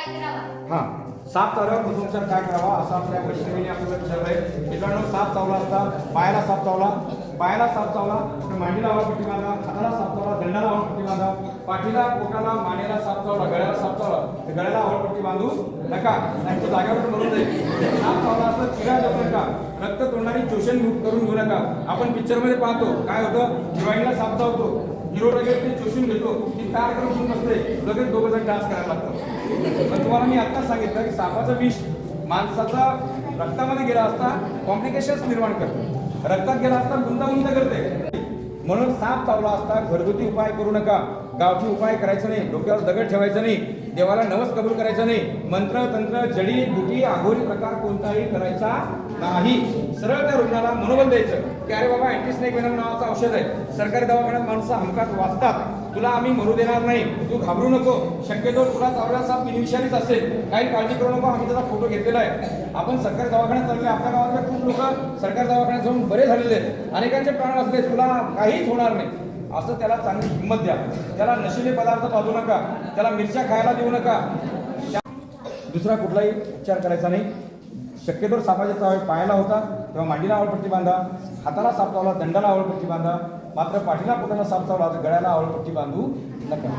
काय करावा? हां, साप चावल्यावर प्रथमोपचार काय करावा असं आपल्या वैष्णवीने आपल्याला विचारलंय. मित्रांनो, साप चावला असता पायाला साप चावला, पायाला साप चावला तर मांडीला आवळपट्टी बांधा, हाताला साप चावला दंडाला आवळपट्टी बांधा, पाठीला पोटाला मानेला साप चावला, गळ्याला साप चावला तर गळ्याला आवळपट्टी बांधू नका, नाही तो जागेवर मरून जाईल. साप चावला असता चिरा जाऊ नका, रक्त तोंडाने शोषण करून घेऊ नका. आपण पिक्चरमध्ये पाहतो काय होतं, हिरोईनला साप चावतो, हिरो लगेच ते शोषून घेतो, ती कार करून घेऊन बसते, लगेच दोघं जण डान्स करायला लागतं. पण तुम्हाला मी आत्ताच सांगितलं की सापाचं विष माणसाचा रक्तामध्ये गेला असता कॉम्प्लिकेशन्स निर्माण करते, रक्तात गेला असता गुंतागुंत करते. म्हणून साप चावला असता घरगुती उपाय करू नका, गावठी उपाय करायचं नाही, डोक्यावर दगड ठेवायचं नाही, देवाला नवस कबूल करायचं नाही, मंत्र तंत्र जडी बुटी आघोरी प्रकार कोणताही करायचा नाही. सरळ त्या रुग्णाला मनोबल द्यायचं की अरे बाबा अँटीस्नेक वेनम नावाचं औषध आहे, सरकारी दवाखान्यात माणसं हमखास वाचतात, तुला आम्ही मरू देणार नाही, तू घाबरू नको, शक्यतो तुला चावला साप बिनविषारीच असेल, काही काळजी करू नको, आम्ही त्याचा फोटो घेतलेला आहे. आपण सरकारी दवाखान्यात चालले, आपल्या गावातले खूप लोक सरकारी दवाखान्यात जाऊन बरे झालेले आहेत, अनेकांचे प्राण वाचले, तुला काहीच होणार नाही असं त्याला चांगली हिंमत द्या. त्याला नशिले पदार्थ पाजू नका, त्याला मिरच्या खायला देऊ नका, दुसरा कुठलाही उपचार करायचा नाही. शक्यतो सापाच्या चावे पायाला होता तेव्हा मांडीला आवळपट्टी बांधा, हाताला साप चावला दंडाला आवळपट्टी बांधा, मात्र पाठीला पोटाला साप चावला तर गळ्याला आवळपट्टी बांधू नका.